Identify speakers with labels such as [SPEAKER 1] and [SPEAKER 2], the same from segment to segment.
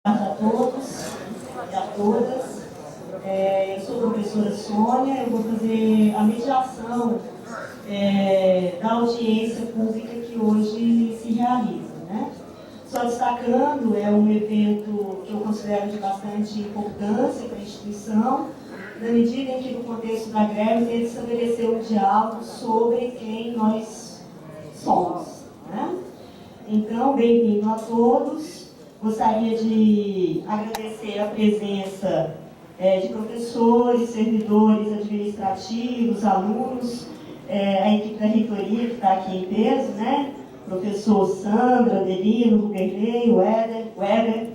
[SPEAKER 1] A todos e a todas. Eu sou a professora Sônia, eu vou fazer a mediação da audiência pública que hoje se realiza, né? Só destacando, é um evento que eu considero de bastante importância para a instituição, na medida em que, no contexto da greve, ele estabeleceu um diálogo sobre quem nós somos, né? Então, bem-vindo a todos. Gostaria de agradecer a presença de professores, servidores administrativos, alunos, a equipe da reitoria que está aqui em peso, né? Professor Sandra, Adelino, Rubernei, Weber,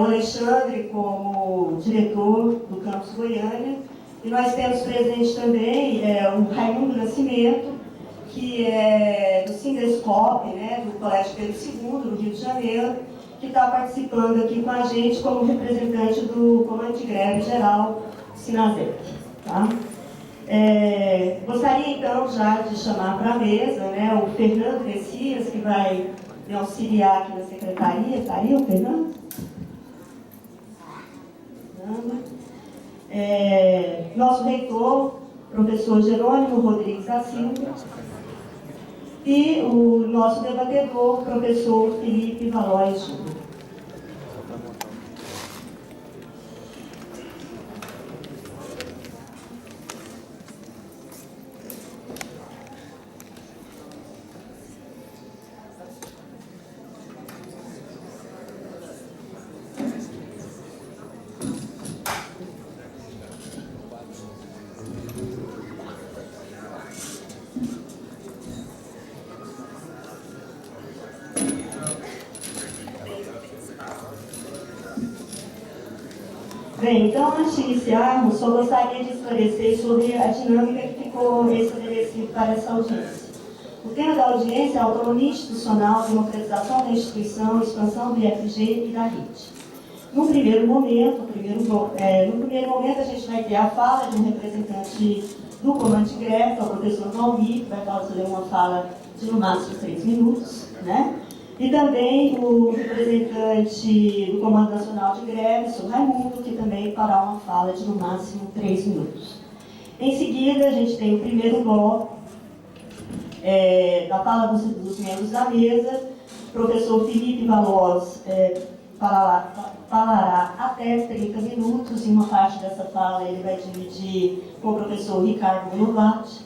[SPEAKER 1] o Alexandre como diretor do Campus Goiânia. E nós temos presente também o Raimundo Nascimento, que é do Sindescop, né, do Colégio Pedro II, do Rio de Janeiro, que está participando aqui com a gente como representante do Comando de Greve Geral do Sinasec. Tá? Gostaria então já de chamar para a mesa, né, o Fernando Messias, que vai me auxiliar aqui na secretaria. Está aí o Fernando? Nosso reitor, professor Jerônimo Rodrigues da Silva, e o nosso debatedor, professor Felipe Valois Júnior. Bem, então, antes de iniciarmos, só gostaria de esclarecer sobre a dinâmica que ficou estabelecida para essa audiência. O tema da audiência é a autonomia institucional, democratização da instituição, expansão do IFG e da rede. No primeiro momento, a gente vai ter a fala de um representante do Comando de Greve, que é o professor Valmir, que vai fazer uma fala de no máximo 3 minutos, né? E também o representante do Comando Nacional de Greve, o senhor Raimundo, que também fará uma fala de no máximo 3 minutos. Em seguida, a gente tem o primeiro bloco da fala dos membros da mesa. O professor Felipe Valois falará até 30 minutos. Em uma parte dessa fala, ele vai dividir com o professor Ricardo Novatti.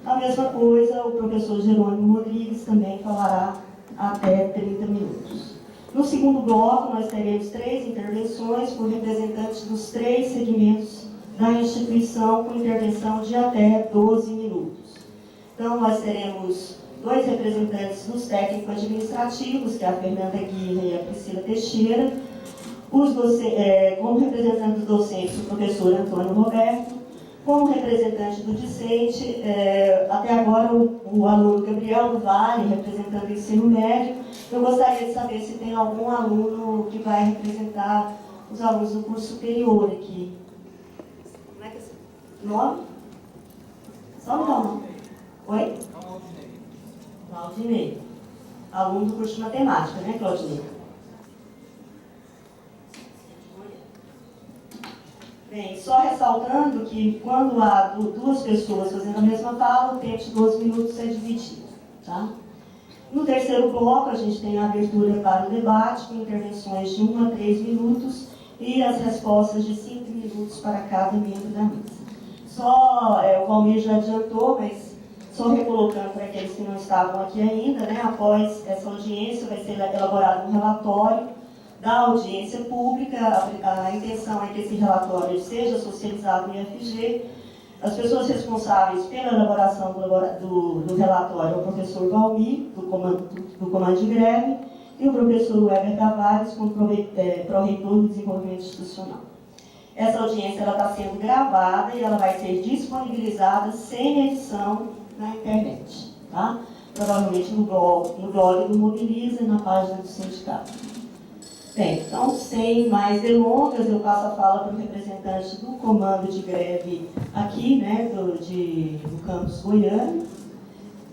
[SPEAKER 1] A mesma coisa, o professor Jerônimo Rodrigues também falará até 30 minutos. No segundo bloco, nós teremos 3 intervenções por representantes dos 3 segmentos da instituição, com intervenção de até 12 minutos. Então, nós teremos 2 representantes dos técnico-administrativos, que é a Fernanda Guirra e a Priscila Teixeira, como representante dos docentes, o professor Antônio Roberto. Como representante do discente, até agora o aluno Gabriel do Vale, representando o ensino médio. Eu gostaria de saber se tem algum aluno que vai representar os alunos do curso superior aqui. Como é que é o nome? Só me dá o nome. Oi? Claudinei. Aluno do curso de matemática, né, Claudinei? Bem, só ressaltando que quando há 2 pessoas fazendo a mesma fala, o tempo de 12 minutos é dividido. Tá? No terceiro bloco, a gente tem a abertura para o debate, com intervenções de 1 a 3 minutos e as respostas de 5 minutos para cada membro da mesa. O Valmir já adiantou, mas só recolocando para aqueles que não estavam aqui ainda, né, após essa audiência vai ser elaborado um relatório da audiência pública. A intenção é que esse relatório seja socializado no IFG. As pessoas responsáveis pela elaboração do relatório é o professor Valmir, do Comando de Greve, e o professor Weber Tavares, como pró-reitor do Desenvolvimento Institucional. Essa audiência está sendo gravada e ela vai ser disponibilizada sem edição na internet. Tá? Provavelmente no blog do Mobiliza e na página do sindicato. Bem, então, sem mais delongas, eu passo a fala para o representante do Comando de Greve aqui, né, do Campus Goiânia,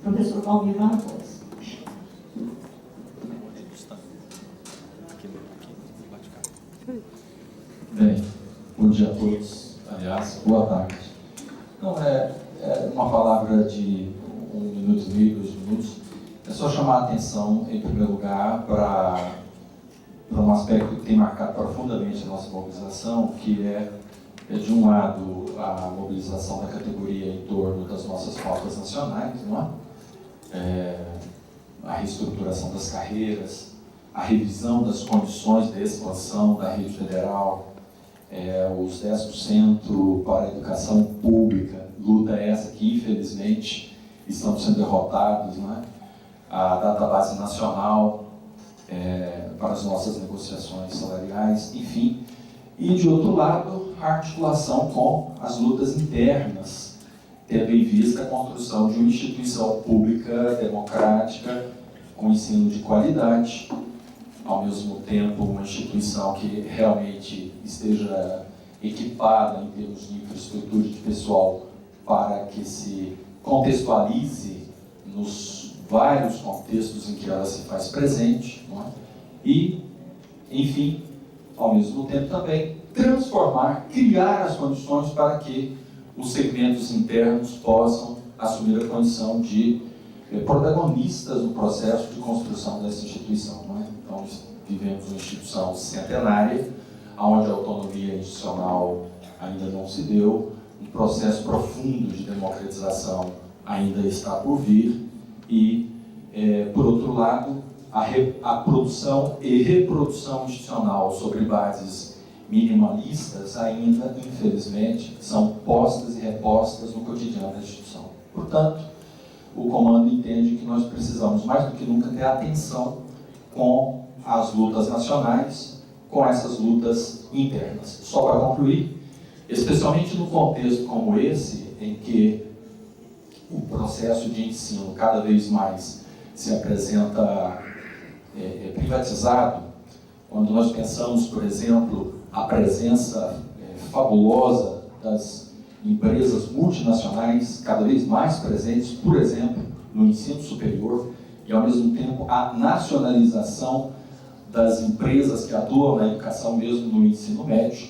[SPEAKER 1] professor Valmir Barbosa.
[SPEAKER 2] Bem, bom dia a todos, aliás, boa tarde. Não, é uma palavra de 1 minuto e meio, 2 minutos. É só chamar a atenção, em primeiro lugar, para um aspecto que tem marcado profundamente a nossa mobilização, que é de um lado, a mobilização da categoria em torno das nossas pautas nacionais, não é? A reestruturação das carreiras, a revisão das condições de expansão da rede federal, os 10% para a educação pública, luta essa que, infelizmente, estamos sendo derrotados, não é? A database nacional para as nossas negociações salariais, enfim. E, de outro lado, a articulação com as lutas internas, tendo em vista a construção de uma instituição pública, democrática, com ensino de qualidade, ao mesmo tempo uma instituição que realmente esteja equipada em termos de infraestrutura de pessoal para que se contextualize nos vários contextos em que ela se faz presente, não é? E, enfim, ao mesmo tempo também transformar, criar as condições para que os segmentos internos possam assumir a condição de protagonistas no processo de construção dessa instituição, não é? Então, vivemos uma instituição centenária, onde a autonomia institucional ainda não se deu, um processo profundo de democratização ainda está por vir e, por outro lado, a produção e reprodução institucional sobre bases minimalistas ainda, infelizmente, são postas e repostas no cotidiano da instituição. Portanto, o comando entende que nós precisamos, mais do que nunca, ter atenção com as lutas nacionais, com essas lutas internas. Só para concluir, especialmente no contexto como esse, em que o processo de ensino cada vez mais se apresenta privatizado, quando nós pensamos, por exemplo, a presença fabulosa das empresas multinacionais cada vez mais presentes, por exemplo, no ensino superior, e ao mesmo tempo a nacionalização das empresas que atuam na educação, mesmo no ensino médio.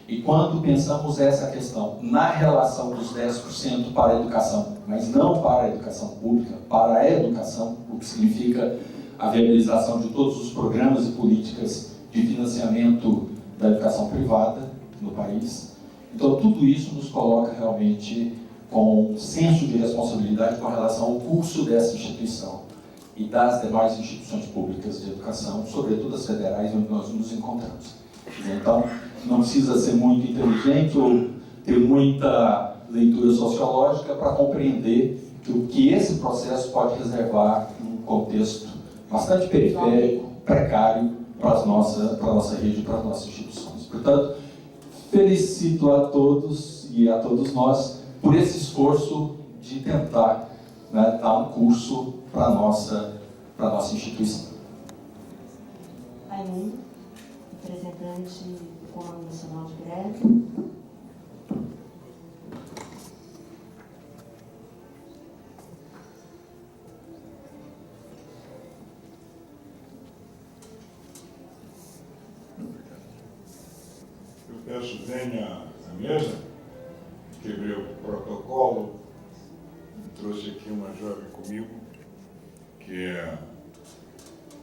[SPEAKER 2] E quando pensamos essa questão na relação dos 10% para a educação, mas não para a educação pública, para a educação, o que significa a viabilização de todos os programas e políticas de financiamento da educação privada no país. Então, tudo isso nos coloca realmente com um senso de responsabilidade com relação ao curso dessa instituição e das demais instituições públicas de educação, sobretudo as federais, onde nós nos encontramos. Então, não precisa ser muito inteligente ou ter muita leitura sociológica para compreender que esse processo pode reservar um contexto bastante periférico, precário para a nossa rede e para as nossas instituições. Portanto, felicito a todos e a todos nós por esse esforço de tentar, né, dar um curso para a nossa instituição.
[SPEAKER 1] Raimundo, representante do Comando Nacional de Greve.
[SPEAKER 3] Eu peço, venha à mesa, quebrei o protocolo, trouxe aqui uma jovem comigo, que é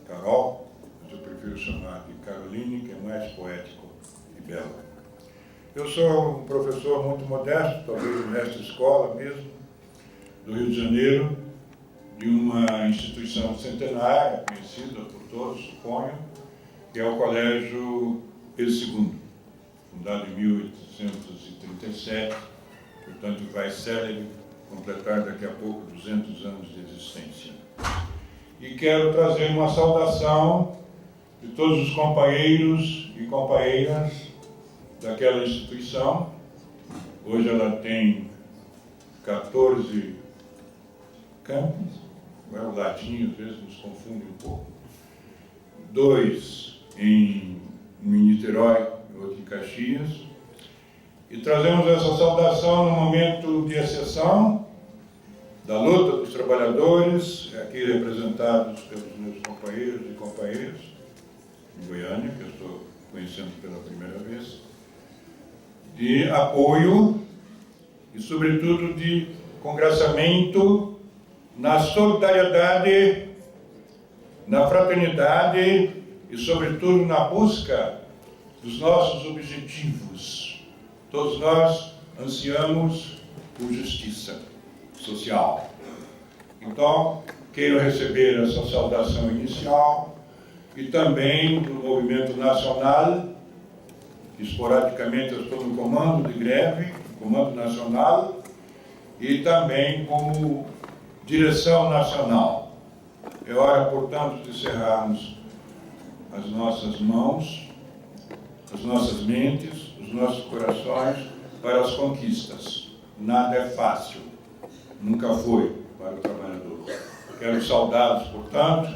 [SPEAKER 3] Carol, mas eu prefiro chamar de Caroline, que é mais poético e bela. Eu sou um professor muito modesto, talvez mestre de escola mesmo, do Rio de Janeiro, de uma instituição centenária, conhecida por todos, suponho, que é o Colégio Pedro II, fundado em 1837, portanto vai célebre completar daqui a pouco 200 anos de existência. E quero trazer uma saudação de todos os companheiros e companheiras daquela instituição. Hoje ela tem 14 campos, o latim às vezes nos confunde um pouco, 2 em Niterói, outro em Caxias, e trazemos essa saudação no momento de exceção da luta dos trabalhadores, aqui representados pelos meus companheiros e companheiras em Goiânia, que eu estou conhecendo pela primeira vez, de apoio e, sobretudo, de congraçamento na solidariedade, na fraternidade e, sobretudo, na busca dos nossos objetivos. Todos nós ansiamos por justiça social. Então, quero receber essa saudação inicial e também do movimento nacional. Esporadicamente eu estou no comando de greve, comando nacional, e também como direção nacional. É hora, portanto, de cerrarmos as nossas mãos, as nossas mentes, os nossos corações para as conquistas. Nada é fácil, nunca foi para o trabalhador. Quero saudá-los, portanto,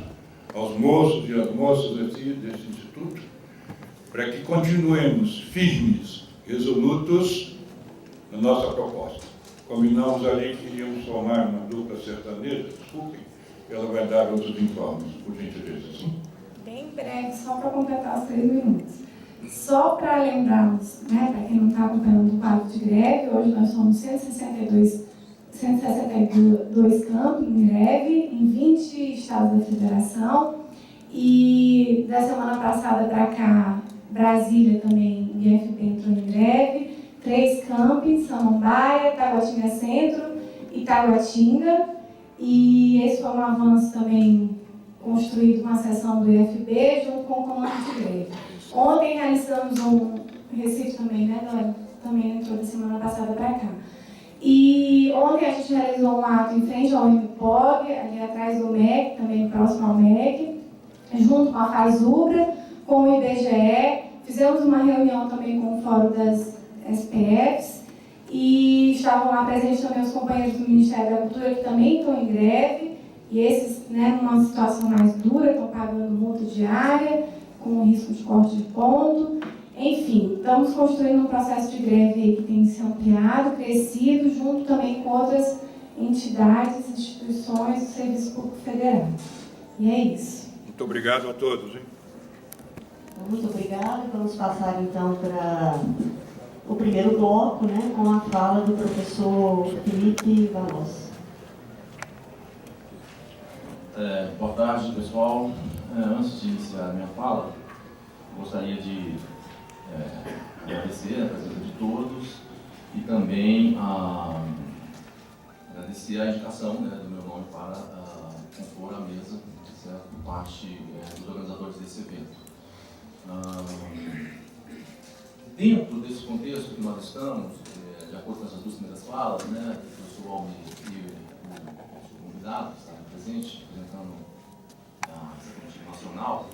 [SPEAKER 3] aos moços e às moças desse instituto, para que continuemos firmes, resolutos na nossa proposta. Combinamos ali que iríamos formar uma dupla sertaneja, desculpem, ela vai dar outros informes, por gentileza. Sim.
[SPEAKER 4] Bem breve, só para completar os 3 minutos. Só para lembrarmos, né, para quem não está acompanhando o quadro de greve, hoje nós somos 162 campos em greve, em 20 estados da federação, e da semana passada para cá, Brasília também, o IFB entrou em greve, 3 campos, Samambaia, Taguatinga Centro e Taguatinga, e esse foi um avanço também construído uma sessão do IFB junto com o comando de greve. Ontem realizamos Recife também, né, Dora? Também entrou da semana passada para cá. E ontem a gente realizou um ato em frente ao MPOG, ali atrás do MEC, também próximo ao MEC, junto com a FASUBRA, com o IBGE. Fizemos uma reunião também com o Fórum das SPFs e estavam lá presentes também os companheiros do Ministério da Cultura, que também estão em greve, e esses, né, numa situação mais dura, estão pagando multa diária, com risco de corte de ponto. Enfim, estamos construindo um processo de greve que tem se ampliado, crescido, junto também com outras entidades, instituições do Serviço Público Federal. E é isso.
[SPEAKER 3] Muito obrigado a todos. Hein?
[SPEAKER 1] Muito obrigada. Vamos passar então para o primeiro bloco, né, com a fala do professor Felipe Valos.
[SPEAKER 5] Boa tarde, pessoal. Antes de iniciar a minha fala, gostaria de agradecer a presença de todos e também agradecer a indicação, né, do meu nome para compor a mesa, certo, por parte dos organizadores desse evento. Dentro desse contexto que nós estamos, de acordo com essas 2 primeiras falas, né, do professor Almir e o convidado que está presente, apresentando a Secretaria Nacional,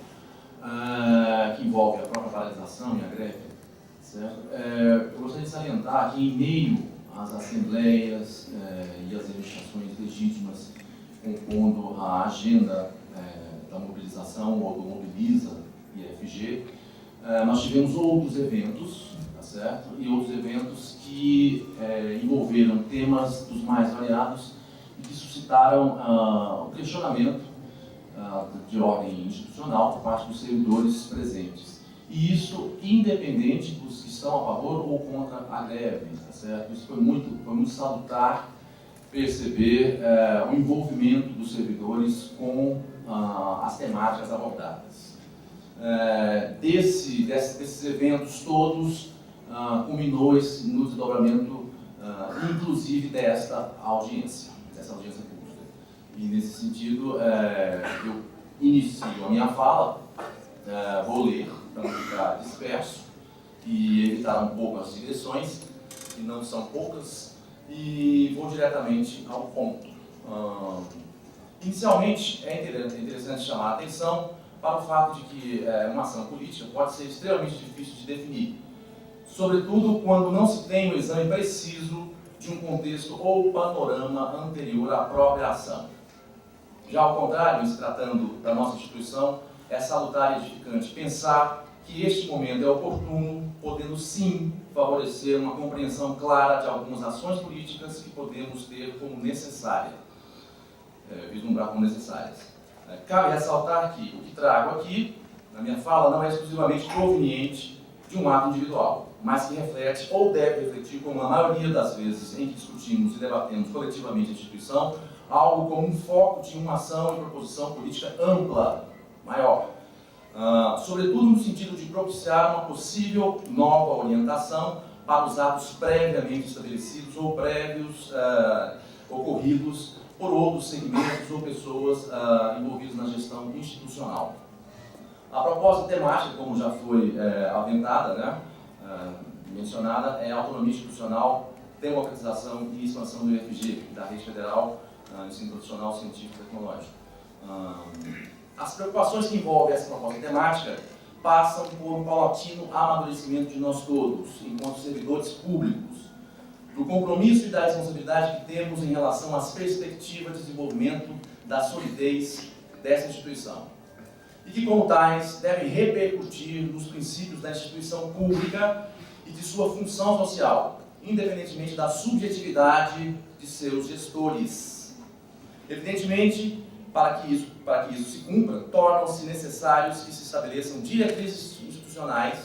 [SPEAKER 5] que envolve a própria paralisação e a greve, certo? Eu gostaria de salientar que, em meio às assembleias e às reivindicações legítimas compondo a agenda da mobilização ou do Mobiliza IFG, nós tivemos outros eventos, tá certo? E outros eventos que envolveram temas dos mais variados e que suscitaram o questionamento de ordem institucional por parte dos servidores presentes. E isso independente dos que estão a favor ou contra a greve, tá certo? Isso foi muito salutar perceber o envolvimento dos servidores com as temáticas abordadas. Desses eventos todos, culminou no desdobramento, inclusive dessa audiência pública. E, nesse sentido, eu inicio a minha fala, vou ler, para não ficar disperso, e evitar um pouco as direções, que não são poucas, e vou diretamente ao ponto. Inicialmente, é interessante chamar a atenção para o fato de que uma ação política pode ser extremamente difícil de definir, sobretudo quando não se tem um exame preciso de um contexto ou panorama anterior à própria ação. Já ao contrário, em se tratando da nossa instituição, é salutar e edificante pensar que este momento é oportuno, podendo sim favorecer uma compreensão clara de algumas ações políticas que podemos ter como necessárias, vislumbrar como necessárias. Cabe ressaltar que o que trago aqui, na minha fala, não é exclusivamente proveniente de um ato individual, mas que reflete ou deve refletir, como a maioria das vezes em que discutimos e debatemos coletivamente a instituição, algo como um foco de uma ação e proposição política ampla, maior. Sobretudo no sentido de propiciar uma possível nova orientação para os atos previamente estabelecidos ou prévios ocorridos por outros segmentos ou pessoas envolvidas na gestão institucional. A proposta temática, como já foi aventada, né, mencionada, é a autonomia institucional, democratização e expansão do IFG, da Rede Federal Ensino Profissional Científico e Tecnológico. As preocupações que envolvem essa proposta temática passam por um paulatino amadurecimento de nós todos, enquanto servidores públicos, do compromisso e da responsabilidade que temos em relação às perspectivas de desenvolvimento da solidez dessa instituição. E que, como tais, devem repercutir nos princípios da instituição pública e de sua função social, independentemente da subjetividade de seus gestores. Evidentemente, para que isso se cumpra, tornam-se necessários que se estabeleçam diretrizes institucionais,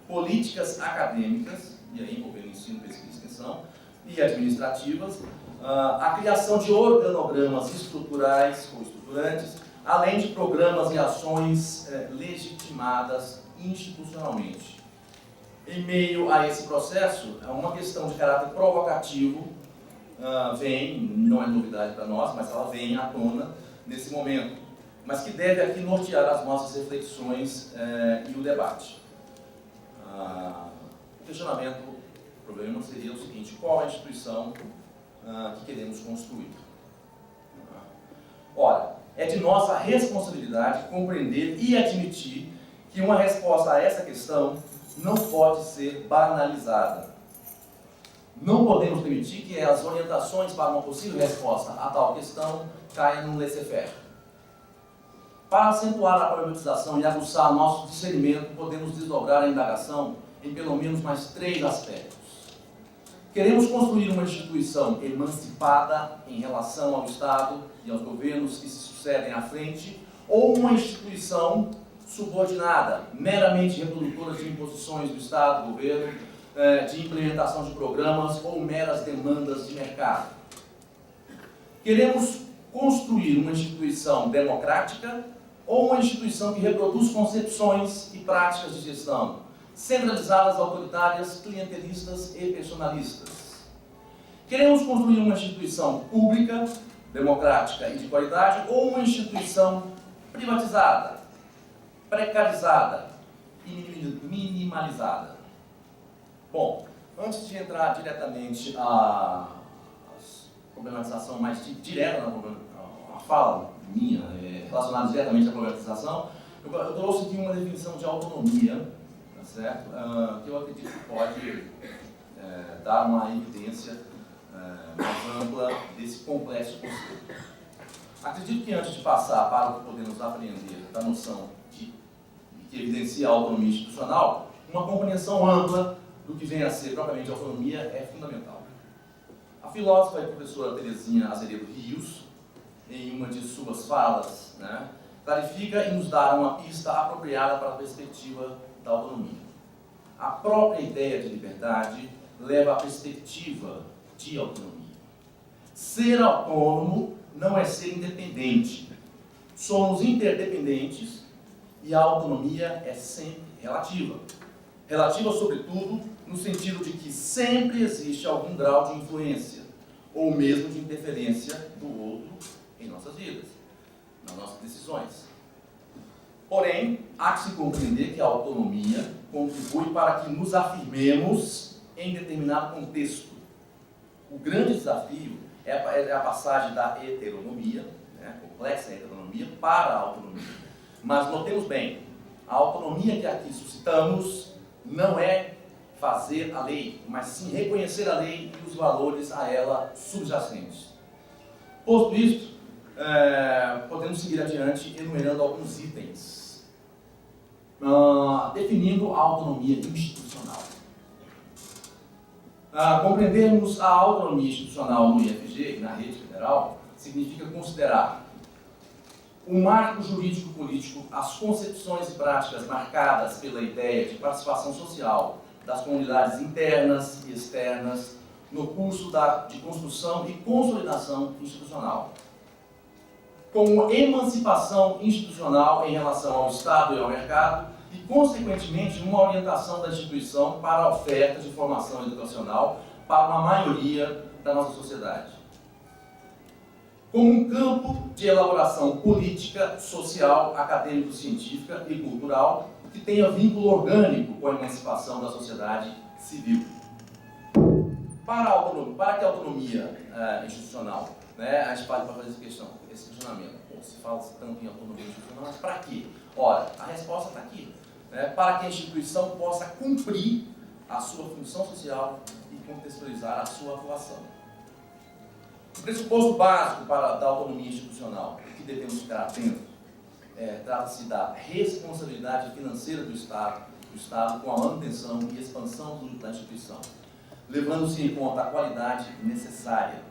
[SPEAKER 5] políticas acadêmicas, e aí envolvendo ensino, pesquisa e extensão, e administrativas, a criação de organogramas estruturais ou estruturantes, além de programas e ações legitimadas institucionalmente. Em meio a esse processo, uma questão de caráter provocativo não é novidade para nós, mas ela vem à tona nesse momento, mas que deve aqui nortear as nossas reflexões e o debate. O questionamento, o problema seria o seguinte: qual a instituição que queremos construir? Ora, é de nossa responsabilidade compreender e admitir que uma resposta a essa questão não pode ser banalizada. Não podemos permitir que as orientações para uma possível resposta a tal questão caiam num laissez-faire. Para acentuar a problematização e aguçar nosso discernimento, podemos desdobrar a indagação em pelo menos mais 3 aspectos. Queremos construir uma instituição emancipada em relação ao Estado e aos governos que se sucedem à frente, ou uma instituição subordinada, meramente reprodutora de imposições do Estado, do governo, de implementação de programas ou meras demandas de mercado. Queremos construir uma instituição democrática ou uma instituição que reproduz concepções e práticas de gestão centralizadas, autoritárias, clientelistas e personalistas. Queremos construir uma instituição pública, democrática e de qualidade, ou uma instituição privatizada, precarizada e minimalizada. Bom, antes de entrar diretamente à problematização mais direta, a fala minha relacionada diretamente à problematização, eu trouxe aqui uma definição de autonomia, tá certo? Que eu acredito que pode dar uma evidência mais ampla desse complexo conceito. Acredito que antes de passar para o que podemos aprender da noção que evidencia a autonomia institucional, uma compreensão ampla do que vem a ser propriamente autonomia é fundamental. A filósofa e professora Terezinha Azevedo Rios, em uma de suas falas, clarifica e nos dá uma pista apropriada para a perspectiva da autonomia. A própria ideia de liberdade leva à perspectiva de autonomia. Ser autônomo não é ser independente. Somos interdependentes e a autonomia é sempre relativa. Relativa, sobretudo, no sentido de que sempre existe algum grau de influência ou mesmo de interferência do outro em nossas vidas, nas nossas decisões. Porém, há que se compreender que a autonomia contribui para que nos afirmemos em determinado contexto. O grande desafio é a passagem da heteronomia, complexa heteronomia, para a autonomia. Mas notemos bem, a autonomia que aqui suscitamos não é fazer a lei, mas sim reconhecer a lei e os valores a ela subjacentes. Posto isto, podemos seguir adiante enumerando alguns itens, definindo a autonomia institucional. Compreendermos a autonomia institucional no IFG e na rede federal significa considerar o marco jurídico-político, as concepções e práticas marcadas pela ideia de participação social das comunidades internas e externas no curso de construção e consolidação institucional, como emancipação institucional em relação ao Estado e ao mercado e, consequentemente, uma orientação da instituição para a oferta de formação educacional para uma maioria da nossa sociedade, como um campo de elaboração política, social, acadêmico-científica e cultural que tenha vínculo orgânico com a emancipação da sociedade civil. Para que a autonomia institucional, né, a gente pode fazer esse questionamento. Pô, se fala tanto em autonomia institucional, mas para quê? Ora, a resposta está aqui. Né, para que a instituição possa cumprir a sua função social e contextualizar a sua atuação. O pressuposto básico da autonomia institucional que devemos ficar atentos trata-se da responsabilidade financeira do Estado com a manutenção e expansão da instituição, levando-se em conta a qualidade necessária,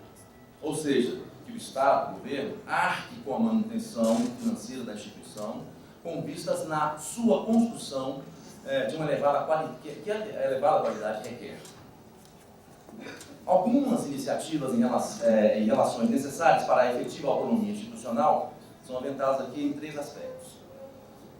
[SPEAKER 5] ou seja, que o Estado, o governo, arque com a manutenção financeira da instituição, com vistas na sua construção de uma elevada qualidade, que a elevada qualidade requer. Algumas iniciativas em relações necessárias para a efetiva autonomia institucional são aventadas aqui em 3 aspectos.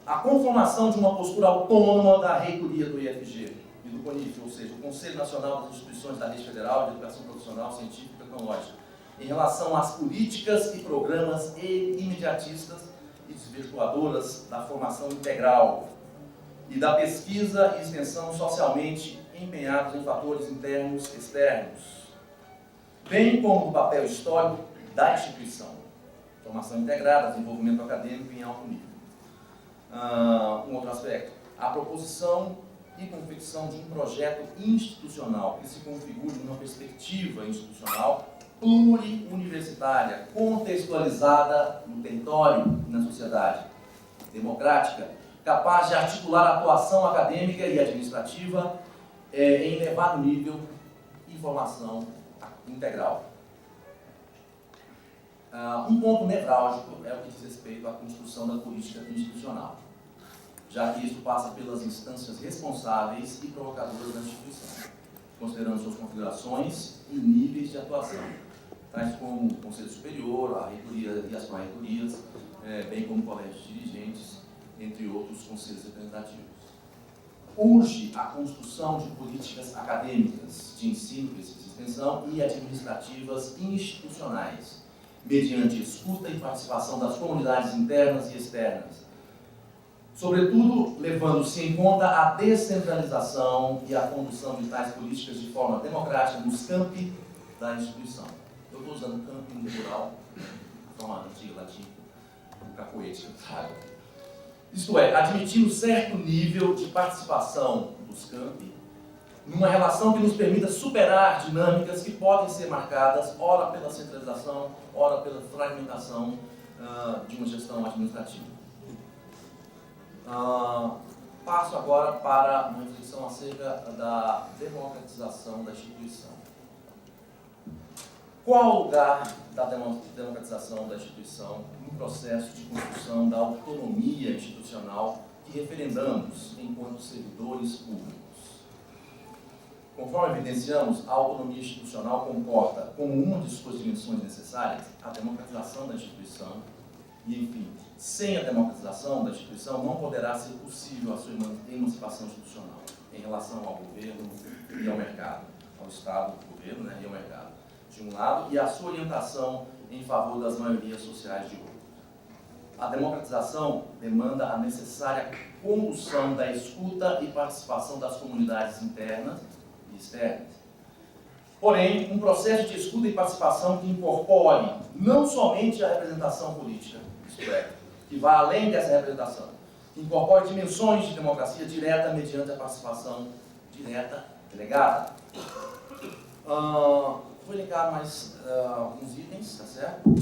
[SPEAKER 5] A conformação de uma postura autônoma da reitoria do IFG e do CONIF, ou seja, o Conselho Nacional das Instituições da Rede Federal de Educação Profissional, Científica e Tecnológica, em relação às políticas e programas imediatistas e desvirtuadoras da formação integral e da pesquisa e extensão socialmente empenhados em fatores internos e externos, bem como o papel histórico da instituição, formação integrada, desenvolvimento acadêmico em alto nível. Um outro aspecto, a proposição e confecção de um projeto institucional que se configure numa perspectiva institucional pluriuniversitária, contextualizada no território e na sociedade, democrática, capaz de articular a atuação acadêmica e administrativa em elevado nível e formação integral. Um ponto nevrálgico é o que diz respeito à construção da política institucional, já que isso passa pelas instâncias responsáveis e provocadoras da instituição, considerando suas configurações e níveis de atuação, tais como o Conselho Superior, a reitoria e as pró-reitorias, bem como colégios dirigentes, entre outros conselhos representativos. Urge a construção de políticas acadêmicas, de ensino, pesquisa e extensão e administrativas institucionais, mediante escuta e participação das comunidades internas e externas, sobretudo levando-se em conta a descentralização e a condução de tais políticas de forma democrática nos campi da instituição. Eu estou usando campi no plural, de forma antiga latina, um cacoete, sabe? Isto é, admitindo certo nível de participação dos campi, numa relação que nos permita superar dinâmicas que podem ser marcadas, ora pela centralização, ora pela fragmentação de uma gestão administrativa. Passo agora para uma reflexão acerca da democratização da instituição. Qual o lugar da democratização da instituição no processo de construção da autonomia institucional que referendamos enquanto servidores públicos? Conforme evidenciamos, a autonomia institucional comporta, como uma de suas dimensões necessárias, a democratização da instituição e, enfim, sem a democratização da instituição não poderá ser possível a sua emancipação institucional em relação ao governo e ao mercado, ao Estado, ao governo, né, e ao mercado, de um lado, e a sua orientação em favor das maiorias sociais de outro. A democratização demanda a necessária condução da escuta e participação das comunidades internas e externas. Porém, um processo de escuta e participação que incorpore não somente a representação política, isto é, que vá além dessa representação, que incorpore dimensões de democracia direta mediante a participação direta delegada. Vou elencar mais alguns itens, tá certo?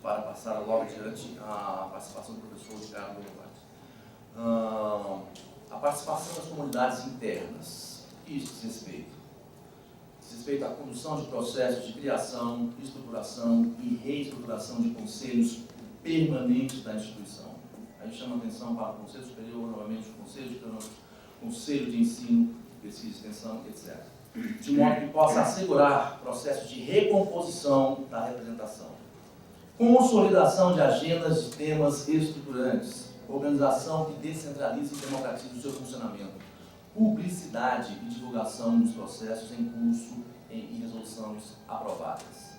[SPEAKER 5] Para passar logo adiante a participação do professor Ricardo Bonifácio. A participação das comunidades internas. Isso diz respeito. Diz respeito à condução de processos de criação, estruturação e reestruturação de conselhos permanentes da instituição. A gente chama atenção para o Conselho Superior, novamente o Conselho de Ensino, Pesquisa e Extensão, etc. De modo que possa assegurar processos de recomposição da representação. Consolidação de agendas de temas estruturantes, organização que descentralize e democratize o seu funcionamento, publicidade e divulgação dos processos em curso e resoluções aprovadas.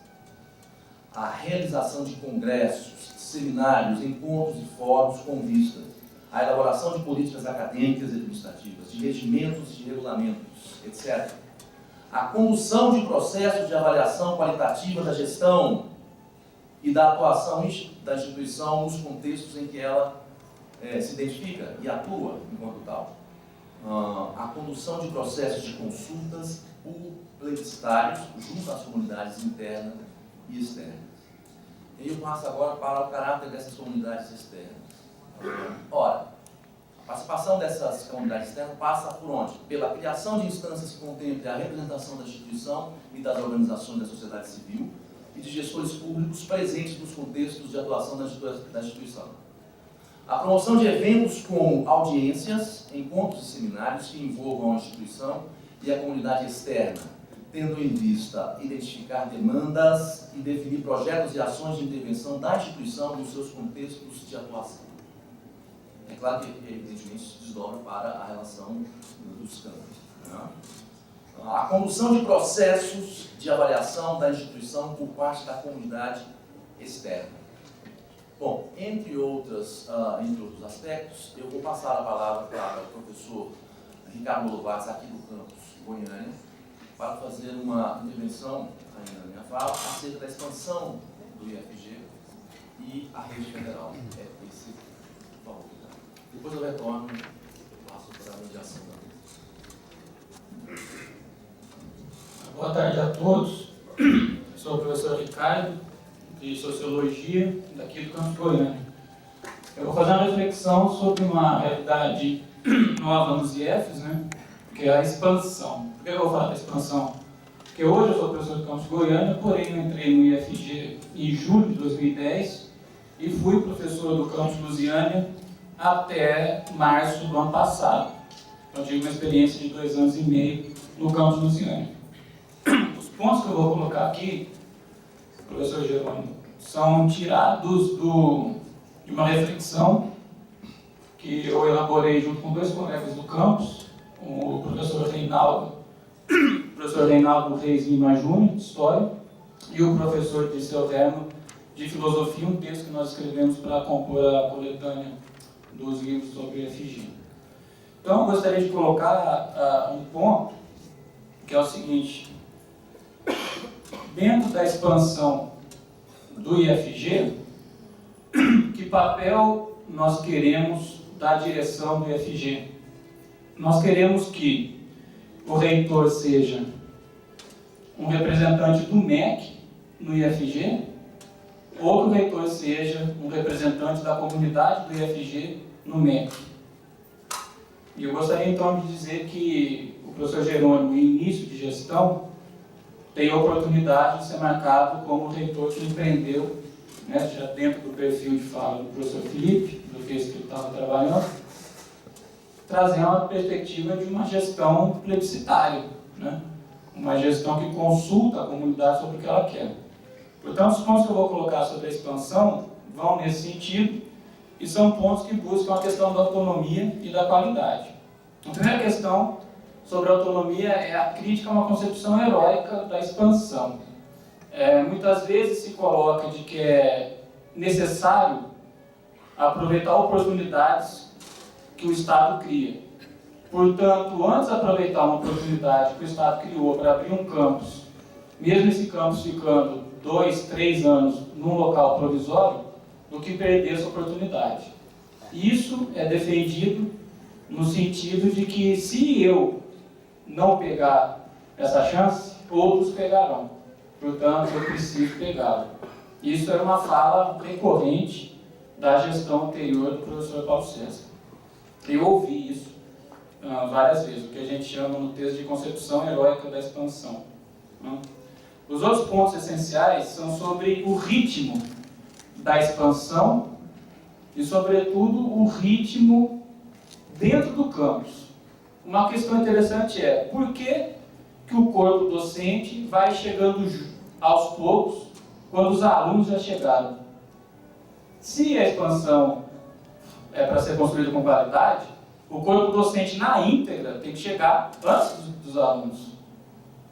[SPEAKER 5] A realização de congressos, seminários, encontros e fóruns com vista à elaboração de políticas acadêmicas e administrativas, de regimentos e de regulamentos, etc. A condução de processos de avaliação qualitativa da gestão e da atuação da instituição nos contextos em que ela se identifica e atua enquanto tal. A condução de processos de consultas plebiscitários junto às comunidades internas e externas. E eu passo agora para o caráter dessas comunidades externas. Ora, a participação dessas comunidades externas passa por onde? Pela criação de instâncias que contemplem a representação da instituição e das organizações da sociedade civil e de gestores públicos presentes nos contextos de atuação da instituição. A promoção de eventos como audiências, encontros e seminários que envolvam a instituição e a comunidade externa, tendo em vista identificar demandas e definir projetos e ações de intervenção da instituição nos seus contextos de atuação. É claro que, evidentemente, isso desdobra para a relação dos campos. Né? A condução de processos de avaliação da instituição por parte da comunidade externa. Bom, entre outros aspectos, eu vou passar a palavra para o professor Ricardo Lovares, aqui do campus Goiânia, para fazer uma intervenção, ainda na minha fala, acerca da expansão do IFG e a rede federal. Por favor, Ricardo. Depois eu retorno e passo para a mediação também.
[SPEAKER 6] Boa tarde a todos. Sou o professor Ricardo, de Sociologia, daqui do campus Goiânia. Eu vou fazer uma reflexão sobre uma realidade nova nos IFs, né? Que é a expansão. Por que eu vou falar da expansão? Porque hoje eu sou professor do campus Goiânia, porém eu entrei no IFG em julho de 2010 e fui professor do campus Lusiânia até março do ano passado. Eu tive uma experiência de 2 anos e meio no campus Lusiânia. Os pontos que eu vou colocar aqui, professor Jerônimo, são tirados de uma reflexão que eu elaborei junto com 2 colegas do campus, o professor Reinaldo Reis Lima Júnior, de História, e o professor Dirceu Verno, de Filosofia, um texto que nós escrevemos para compor a coletânea dos livros sobre o IFG. Então, eu gostaria de colocar um ponto, que é o seguinte: dentro da expansão do IFG, que papel nós queremos da direção do IFG? Nós queremos que o reitor seja um representante do MEC no IFG, ou que o reitor seja um representante da comunidade do IFG no MEC. E eu gostaria então de dizer que o professor Jerônimo, em início de gestão, tem a oportunidade de ser marcado como reitor que empreendeu, né, já dentro do perfil de fala do professor Felipe, do texto que ele estava trabalhando, trazer uma perspectiva de uma gestão plebiscitária, né? Uma gestão que consulta a comunidade sobre o que ela quer. Portanto, os pontos que eu vou colocar sobre a expansão vão nesse sentido e são pontos que buscam a questão da autonomia e da qualidade. A primeira questão sobre a autonomia é a crítica a uma concepção heróica da expansão. Muitas vezes se coloca de que é necessário aproveitar oportunidades que o Estado cria. Portanto, antes de aproveitar uma oportunidade que o Estado criou para abrir um campus, mesmo esse campus ficando 2, 3 anos num local provisório, do que perder essa oportunidade. Isso é defendido no sentido de que se eu não pegar essa chance, outros pegarão. Portanto, eu preciso pegá-la. Isso era uma fala recorrente da gestão anterior do professor Paulo César. Eu ouvi isso várias vezes, o que a gente chama no texto de concepção heróica da expansão. Os outros pontos essenciais são sobre o ritmo da expansão e, sobretudo, o ritmo dentro do campus. Uma questão interessante é por que o corpo docente vai chegando aos poucos quando os alunos já chegaram? Se a expansão é para ser construída com qualidade, o corpo docente na íntegra tem que chegar antes dos alunos.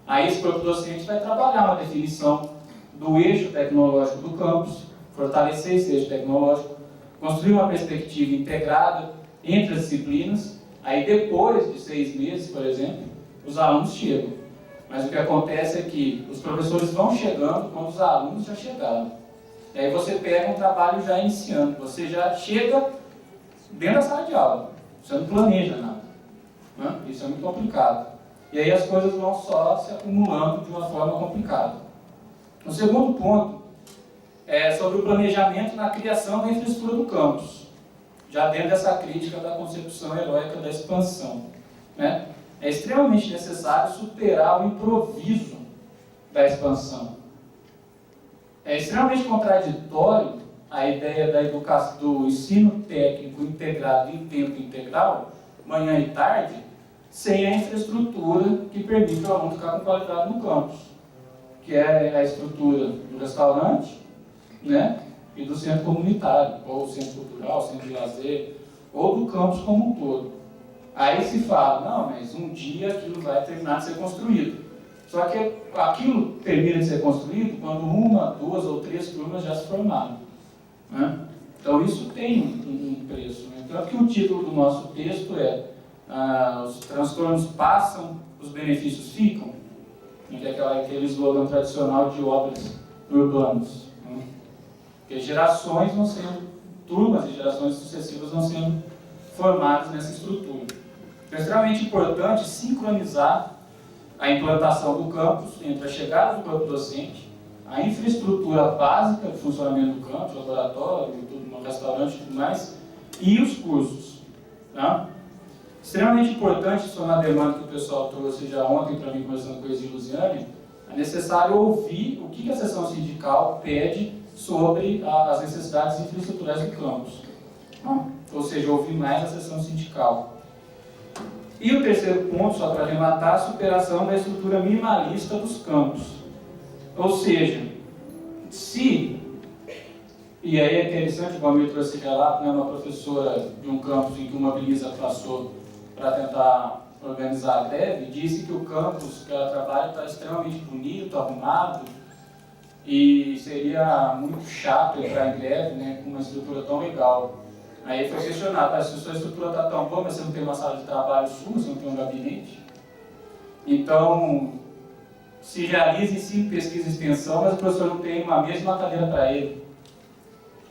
[SPEAKER 6] Aí esse corpo docente vai trabalhar uma definição do eixo tecnológico do campus, fortalecer esse eixo tecnológico, construir uma perspectiva integrada entre as disciplinas. Aí depois de 6 meses, por exemplo, os alunos chegam. Mas o que acontece é que os professores vão chegando quando os alunos já chegaram. E aí você pega um trabalho já iniciando, você já chega dentro da sala de aula, você não planeja nada, né? Isso é muito complicado. E aí as coisas vão só se acumulando de uma forma complicada. O segundo ponto é sobre o planejamento na criação da infraestrutura do campus, já dentro dessa crítica da concepção heróica da expansão, né? É extremamente necessário superar o improviso da expansão. É extremamente contraditório a ideia da educação, do ensino técnico integrado em tempo integral, manhã e tarde, sem a infraestrutura que permite o aluno ficar com qualidade no campus, que é a estrutura do restaurante, né, e do centro comunitário, ou centro cultural, centro de lazer, ou do campus como um todo. Aí se fala, não, mas um dia aquilo vai terminar de ser construído. Só que aquilo termina de ser construído quando 1, 2 ou 3 turmas já se formaram, né? Então isso tem um preço, né? Tanto que o título do nosso texto é os transtornos passam, os benefícios ficam, que é aquele slogan tradicional de obras urbanas, né? Porque gerações vão sendo, turmas e gerações sucessivas vão sendo formadas nessa estrutura. Então é extremamente importante sincronizar a implantação do campus entre a chegada do corpo docente, a infraestrutura básica de funcionamento do campus, laboratório, tudo, restaurante e tudo mais, e os cursos, tá? Extremamente importante, isso é uma demanda que o pessoal trouxe já ontem para mim, conversando com eles e Luziane, é necessário ouvir o que a seção sindical pede sobre as necessidades infraestruturais do campus. Ou seja, ouvir mais a seção sindical. E o terceiro ponto, só para arrematar, a superação da estrutura minimalista dos campos. Ou seja, se, e aí é interessante, como eu trouxe esse relato, né, uma professora de um campus em que uma Belisa passou para tentar organizar a greve, disse que o campus que ela trabalha está extremamente bonito, arrumado, e seria muito chato entrar em greve, né, com uma estrutura tão legal. Aí foi questionado, se a sua estrutura está tão boa, mas você não tem uma sala de trabalho sua, você não tem um gabinete. Então, se realiza sim pesquisa e extensão, mas o professor não tem uma mesa e uma cadeira para ele,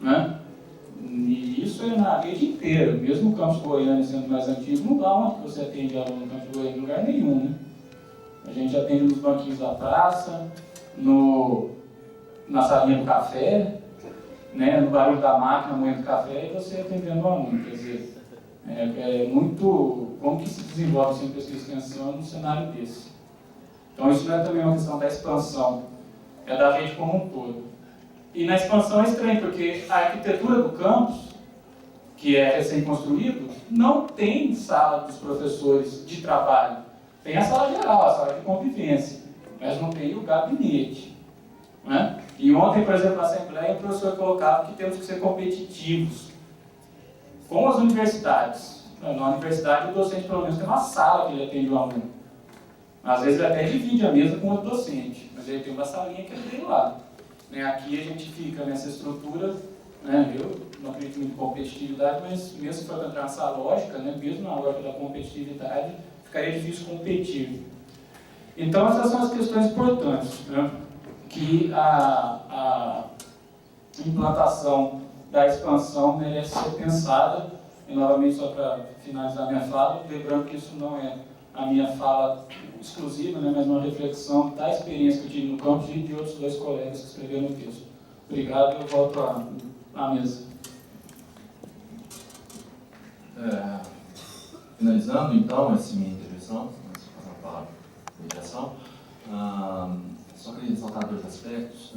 [SPEAKER 6] né? E isso é na rede inteira, mesmo o campus Goiânia sendo mais antigo, não dá onde você atende aluno no campus Goiânia, em lugar nenhum, né? A gente atende nos banquinhos da praça, na salinha do café, né, no barulho da máquina, moendo café, e você atendendo o aluno. Quer dizer, é muito... Como que se desenvolve sem pesquisa e extensão num cenário desse? Então isso não é também uma questão da expansão, é da rede como um todo. E na expansão é estranho, porque a arquitetura do campus, que é recém-construído, não tem sala dos professores de trabalho. Tem a sala geral, a sala de convivência, mas não tem o gabinete, né? E ontem, por exemplo, na Assembleia, o professor colocava que temos que ser competitivos com as universidades. Na universidade, o docente, pelo menos, tem uma sala que ele atende o aluno. Às vezes, ele até divide a mesa com outro docente, mas ele tem uma salinha que ele tem lá. Aqui, a gente fica nessa estrutura, né? Eu não acredito muito em competitividade, mas mesmo se for para entrar nessa lógica, né? Mesmo na lógica da competitividade, ficaria difícil competir. Então, essas são as questões importantes, né? Que a implantação da expansão merece ser pensada. E novamente, só para finalizar minha fala, lembrando que isso não é a minha fala exclusiva, né, mas uma reflexão da experiência que eu tive no campus e de outros 2 colegas que escreveram o texto. Obrigado e eu volto à mesa.
[SPEAKER 5] Finalizando então essa minha intervenção, antes de passar a palavra para a mediação, só queria ressaltar 2 aspectos.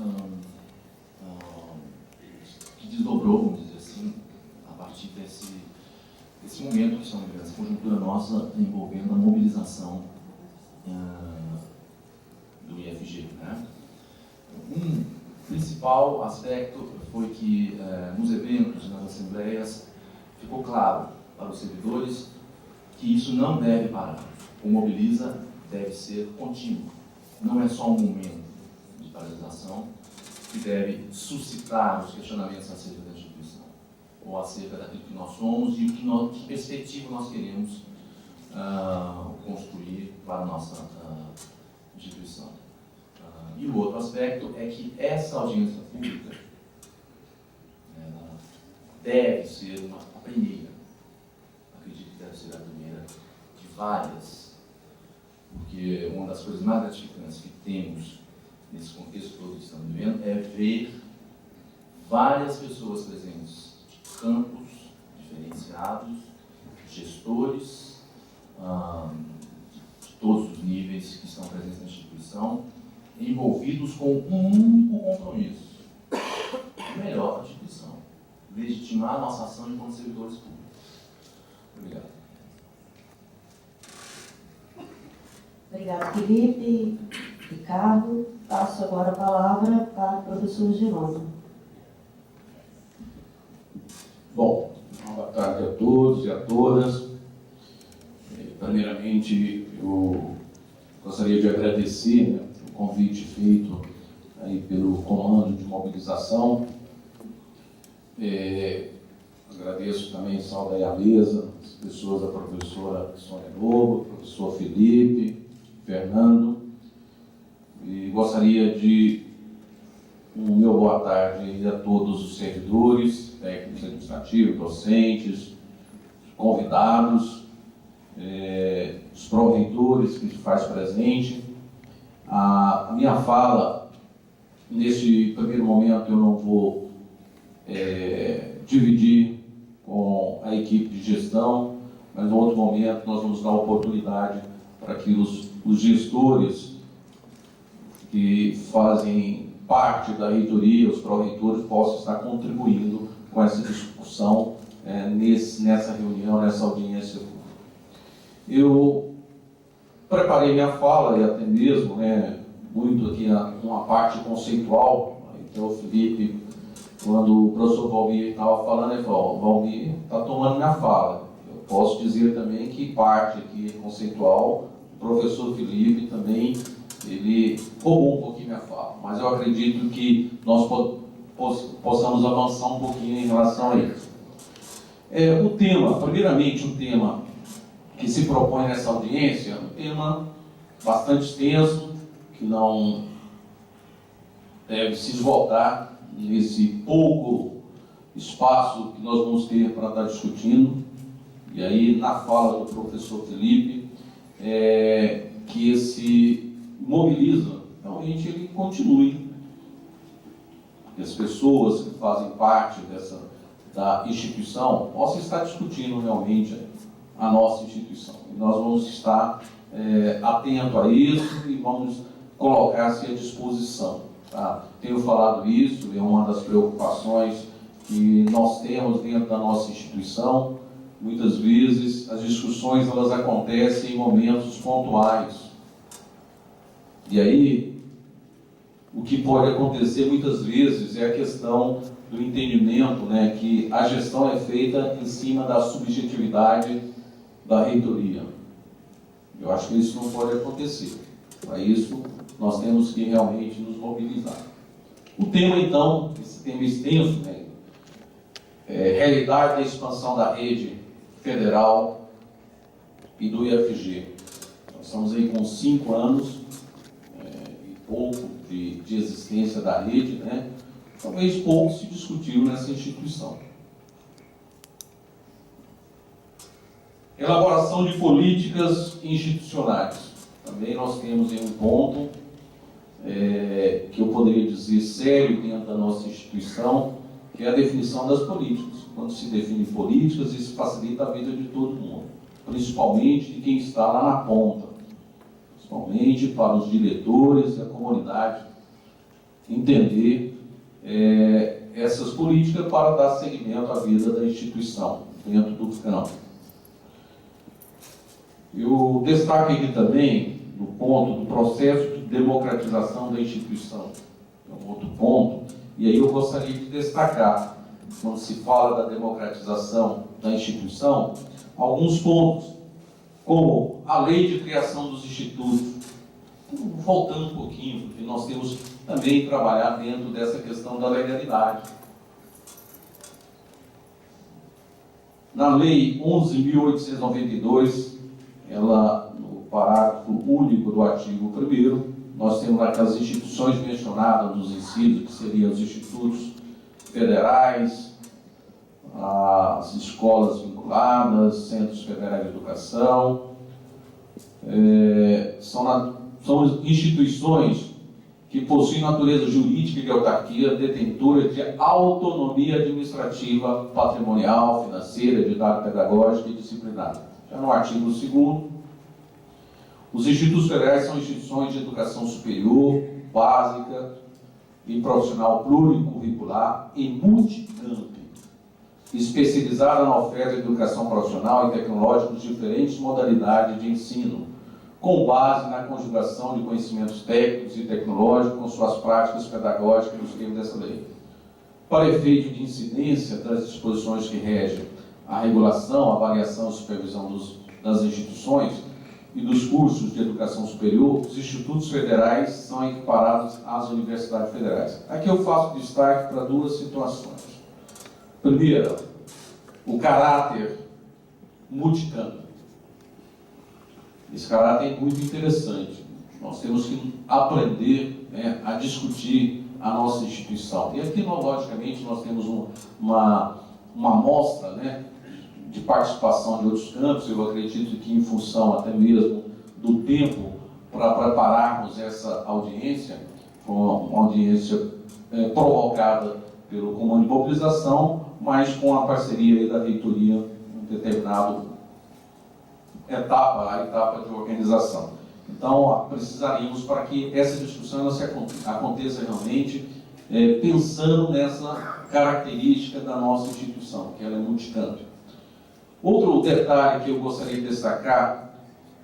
[SPEAKER 5] momento, essa conjuntura nossa envolvendo a mobilização do IFG. Né? Um principal aspecto foi que nos eventos, nas assembleias, ficou claro para os servidores que isso não deve parar. O Mobiliza deve ser contínuo. Não é só um momento de paralisação que deve suscitar os questionamentos acerca da instituição, ou acerca daquilo que nós somos e que perspectiva nós queremos construir para a nossa instituição. E o outro aspecto é que essa audiência pública deve ser a primeira, acredito que deve ser a primeira de várias, porque uma das coisas mais gratificantes que temos nesse contexto todo que estamos vivendo é ver várias pessoas presentes de campos diferenciados, gestores de todos os níveis que estão presentes na instituição, envolvidos com um único compromisso: melhor a instituição, legitimar a nossa ação enquanto servidores públicos. Obrigado.
[SPEAKER 1] Obrigada, Felipe, Ricardo. Passo agora a palavra para o professor Jerônimo.
[SPEAKER 7] Bom, boa tarde a todos e a todas. Primeiramente, eu gostaria de agradecer, né, o convite feito aí pelo Comando de Mobilização. Agradeço também, saudar a mesa, as pessoas da professora Sônia Lobo, professor Felipe, Fernando, e gostaria de um meu boa tarde a todos os servidores, técnicos administrativos, docentes, convidados, os pró-reitores que se faz presente. A minha fala, neste primeiro momento, eu não vou dividir com a equipe de gestão, mas em outro momento nós vamos dar oportunidade para que os gestores que fazem parte da reitoria, os pró-reitores, possam estar contribuindo com essa discussão nessa reunião, nessa audiência pública. Eu preparei minha fala e até mesmo, muito aqui uma parte conceitual. Então o Felipe, quando o professor Valmir estava falando, ele falou: Valmir está tomando minha fala. Eu posso dizer também que parte aqui conceitual, o professor Felipe também, ele roubou um pouquinho minha fala, mas eu acredito que nós possamos avançar um pouquinho em relação a isso. O tema, primeiramente, um tema que se propõe nessa audiência, é um tema bastante extenso, que não deve se esgotar nesse pouco espaço que nós vamos ter para estar discutindo. E aí, na fala do professor Felipe, que esse Mobiliza, realmente ele continue. Que as pessoas que fazem parte da instituição possam estar discutindo realmente a nossa instituição. E nós vamos estar atentos a isso e vamos colocar-se à disposição. Tá? Tenho falado isso, é uma das preocupações que nós temos dentro da nossa instituição. Muitas vezes as discussões elas acontecem em momentos pontuais. E aí, o que pode acontecer muitas vezes é a questão do entendimento, que a gestão é feita em cima da subjetividade da reitoria. Eu acho que isso não pode acontecer. Para isso, nós temos que realmente nos mobilizar. O tema, então, esse tema extenso, realidade da expansão da rede federal e do IFG. Nós estamos aí com 5 anos e pouco de existência da rede, talvez pouco se discutiu nessa instituição. Elaboração de políticas institucionais. Também nós temos aí um ponto que eu poderia dizer sério dentro da nossa instituição, que é a definição das políticas. Quando se define políticas, isso facilita a vida de todo mundo, principalmente de quem está lá na ponta, principalmente para os diretores e a comunidade entender essas políticas para dar seguimento à vida da instituição dentro do campo. Eu destaco aqui também no ponto do processo de democratização da instituição. É um outro ponto. E aí eu gostaria de destacar, quando se fala da democratização da instituição, alguns pontos, como a lei de criação dos institutos. Voltando um pouquinho, porque nós temos também que trabalhar dentro dessa questão da legalidade. Na Lei 11.892, ela, no parágrafo único do artigo 1º, nós temos aquelas instituições mencionadas nos incisos, que seriam os institutos federais, as escolas vinculadas, centros federais de educação, são instituições que possuem natureza jurídica e de autarquia, detentora de autonomia administrativa, patrimonial, financeira, didática, pedagógica e disciplinar. Já no artigo 2º, os institutos federais são instituições de educação superior, básica e profissional pluricurricular e multicamp, especializada na oferta de educação profissional e tecnológica de diferentes modalidades de ensino, com base na conjugação de conhecimentos técnicos e tecnológicos com suas práticas pedagógicas nos termos dessa lei. Para efeito de incidência das disposições que regem a regulação, avaliação e supervisão das instituições e dos cursos de educação superior, os institutos federais são equiparados às universidades federais. Aqui eu faço destaque para duas situações. Primeira, o caráter multicampo. Esse caráter é muito interessante. Nós temos que aprender, né, a discutir a nossa instituição. E aqui, logicamente, nós temos uma amostra, né, de participação de outros campos. Eu acredito que, em função até mesmo do tempo para prepararmos essa audiência, foi uma audiência provocada pelo comando de mobilização, mas com a parceria da reitoria em determinado a etapa de organização. Então, precisaríamos, para que essa discussão aconteça realmente, pensando nessa característica da nossa instituição, que ela é multicampo. Outro detalhe que eu gostaria de destacar,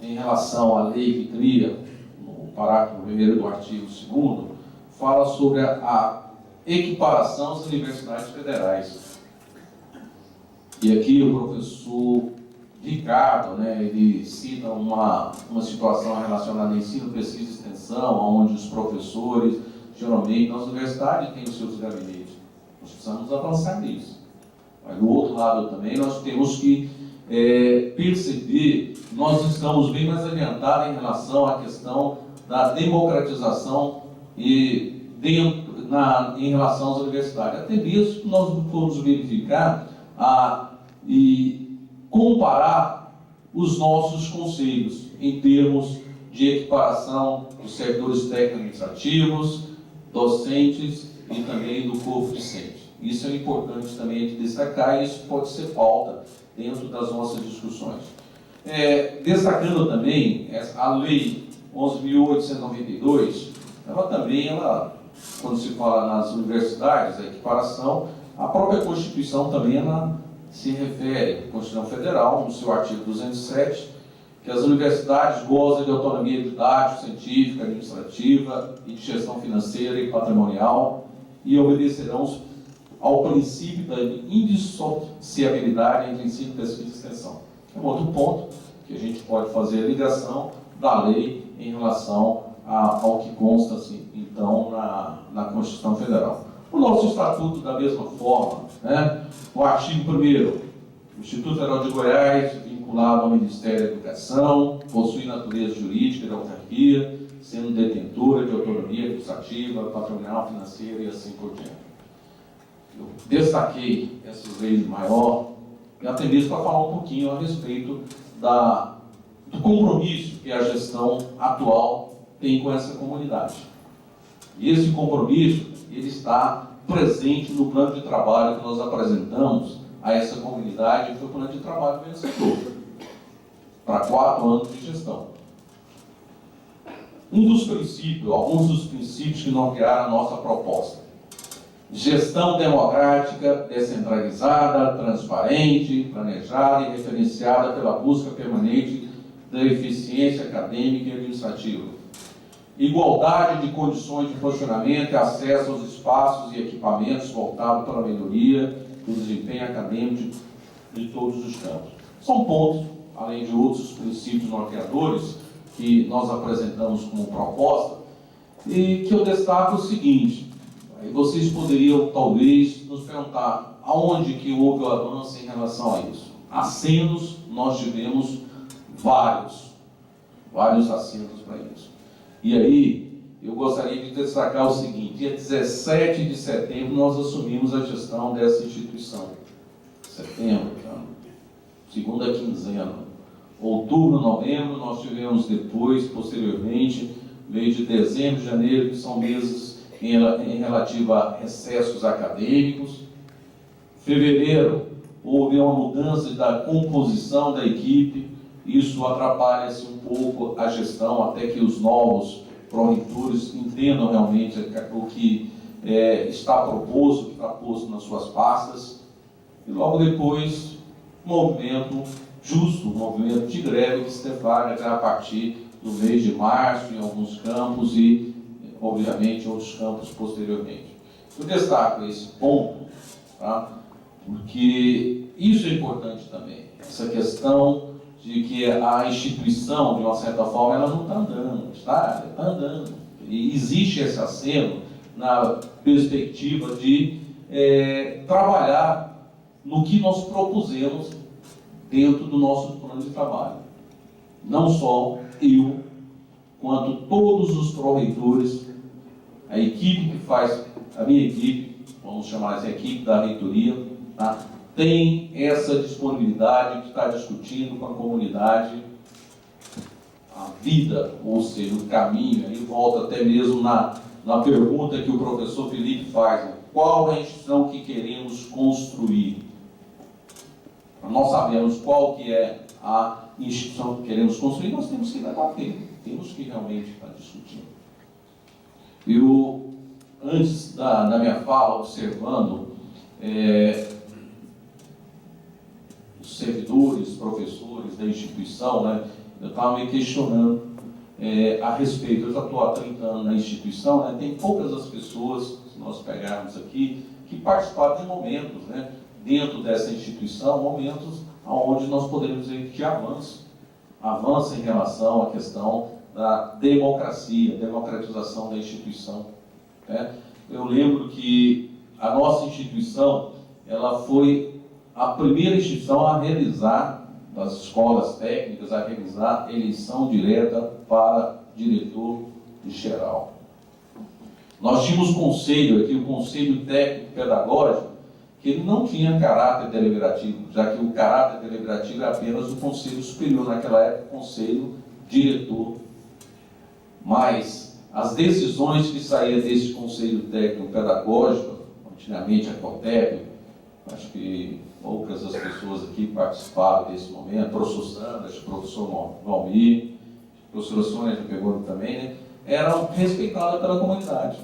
[SPEAKER 7] em relação à lei que cria, no parágrafo 1º do artigo 2º, fala sobre a equiparação às universidades federais. E aqui o professor Ricardo, né, ele cita uma situação relacionada a ensino, pesquisa e extensão, onde os professores, geralmente, nas universidades têm os seus gabinetes. Nós precisamos avançar nisso. Mas, do outro lado também, nós temos que perceber que nós estamos bem mais adiantados em relação à questão da democratização em relação às universidades. Até mesmo que nós formos verificar e comparar os nossos conselhos em termos de equiparação dos servidores técnico-administrativos, docentes e também do corpo docente. Isso é importante também de destacar e isso pode ser pauta dentro das nossas discussões. Destacando também a Lei 11.892, quando se fala nas universidades, a equiparação, a própria Constituição também se refere à Constituição Federal, no seu artigo 207, que as universidades gozam de autonomia didática, científica, administrativa e de gestão financeira e patrimonial e obedecerão ao princípio da indissociabilidade entre ensino, pesquisa e extensão. É um outro ponto que a gente pode fazer a ligação da lei em relação ao que consta, assim, então, na Constituição Federal. O nosso Estatuto, da mesma forma, né? O artigo 1º, o Instituto Federal de Goiás, vinculado ao Ministério da Educação, possui natureza jurídica de autarquia, sendo detentora de autonomia administrativa, patrimonial, financeira e assim por diante. Eu destaquei essas leis maior, e até mesmo para falar um pouquinho a respeito do compromisso que a gestão atual tem com essa comunidade. E esse compromisso, ele está presente no plano de trabalho que nós apresentamos a essa comunidade, que foi o plano de trabalho vencedor, para 4 anos de gestão. Alguns dos princípios que nortearam a nossa proposta: gestão democrática, descentralizada, transparente, planejada e referenciada pela busca permanente da eficiência acadêmica e administrativa, igualdade de condições de funcionamento e acesso aos espaços e equipamentos voltados para a melhoria do desempenho acadêmico de todos os campos. São pontos, além de outros princípios norteadores, que nós apresentamos como proposta, e que eu destaco o seguinte: aí vocês poderiam, talvez, nos perguntar aonde que houve o avanço em relação a isso. Acenos, nós tivemos vários acenos para isso. E aí, eu gostaria de destacar o seguinte: dia 17 de setembro, nós assumimos a gestão dessa instituição. Setembro, segunda quinzena. Outubro, novembro, nós tivemos depois, posteriormente, mês de dezembro, janeiro, que são meses em relativo a recessos acadêmicos. Fevereiro, houve uma mudança da composição da equipe, isso atrapalha-se um pouco a gestão, até que os novos pró-reitores entendam realmente o que está proposto, o que está posto nas suas pastas. E logo depois, movimento justo, movimento de greve que se deflagra já a partir do mês de março, em alguns campos e, obviamente, em outros campos posteriormente. Eu destaco esse ponto, tá? Porque isso é importante também, essa questão de que a instituição, de uma certa forma, ela não está andando, está andando. E existe esse aceno na perspectiva de trabalhar no que nós propusemos dentro do nosso plano de trabalho. Não só eu, quanto todos os pró-reitores, a equipe que faz, a minha equipe, vamos chamar essa equipe da reitoria, tá? Tem essa disponibilidade de estar discutindo com a comunidade a vida, ou seja, o caminho. Aí volta até mesmo na pergunta que o professor Felipe faz, né? Qual é a instituição que queremos construir? Nós sabemos qual que é a instituição que queremos construir, nós temos que debater, temos que realmente estar discutindo. Eu, antes da minha fala, observando os servidores, professores da instituição, né, eu estava me questionando a respeito. Eu já estou há 30 anos na instituição, né, tem poucas as pessoas, se nós pegarmos aqui, que participaram de momentos, né, dentro dessa instituição, momentos onde nós podemos dizer que avanço em relação à questão da democracia, democratização da instituição. Né? Eu lembro que a nossa instituição, ela foi a primeira instituição a realizar, das escolas técnicas, a realizar eleição direta para diretor-geral. Nós tínhamos conselho aqui, o Conselho Técnico Pedagógico, que ele não tinha caráter deliberativo, já que o caráter deliberativo é apenas o Conselho Superior, naquela época, o Conselho Diretor. Mas as decisões que saíam desse Conselho Técnico Pedagógico, antigamente a COTEP, acho que poucas das pessoas aqui participaram desse momento, o professor Sandra, o professor Valmir, a professora Sônia já pegou também, né? Eram respeitadas pela comunidade.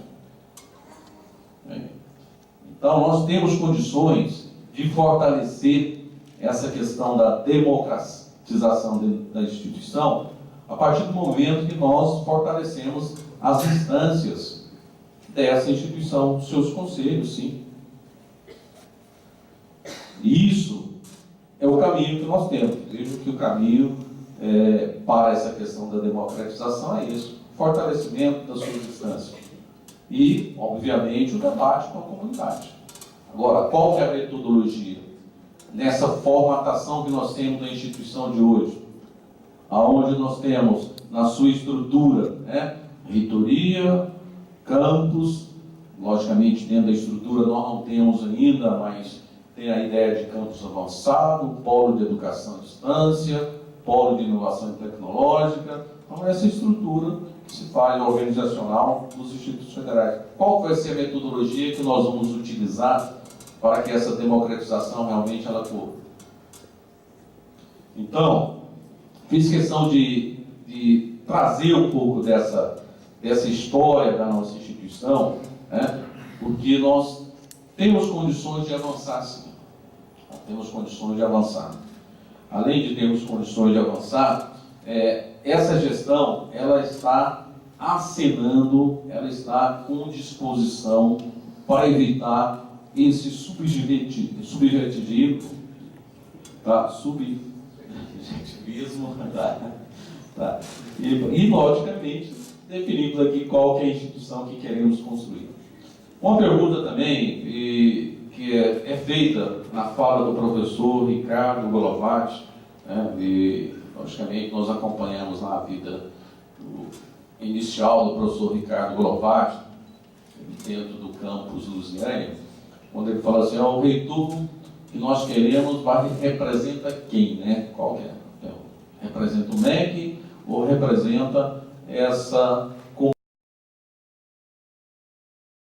[SPEAKER 7] Então, nós temos condições de fortalecer essa questão da democratização da instituição a partir do momento que nós fortalecemos as instâncias dessa instituição, seus conselhos, sim. E isso é o caminho que nós temos. Vejo que o caminho para essa questão da democratização é isso, fortalecimento das suas instâncias. E, obviamente, o debate com a comunidade. Agora, qual que é a metodologia? Nessa formatação que nós temos da instituição de hoje, aonde nós temos, na sua estrutura, né, reitoria, campus, logicamente, dentro da estrutura nós não temos ainda, mas tem a ideia de campus avançado, polo de educação à distância, polo de inovação tecnológica. Então, essa estrutura que se faz organizacional dos institutos federais. Qual vai ser a metodologia que nós vamos utilizar para que essa democratização realmente ela ocorra? Então, fiz questão de trazer um pouco dessa história da nossa instituição, né, porque nós temos condições de avançar, sim. Temos condições de avançar. Além de termos condições de avançar, essa gestão, ela está acenando, ela está com disposição para evitar esse subjetivismo, tá? Subjetivismo, tá? E, logicamente, definimos aqui qual que é a instituição que queremos construir. Uma pergunta também, que é feita na fala do professor Ricardo Golovati, né? E, logicamente, nós acompanhamos lá a vida inicial do professor Ricardo Golovati, dentro do campus Lusiânia, quando ele fala assim, o reitor que nós queremos representa quem, né? Qual que é? Então, representa o MEC ou representa essa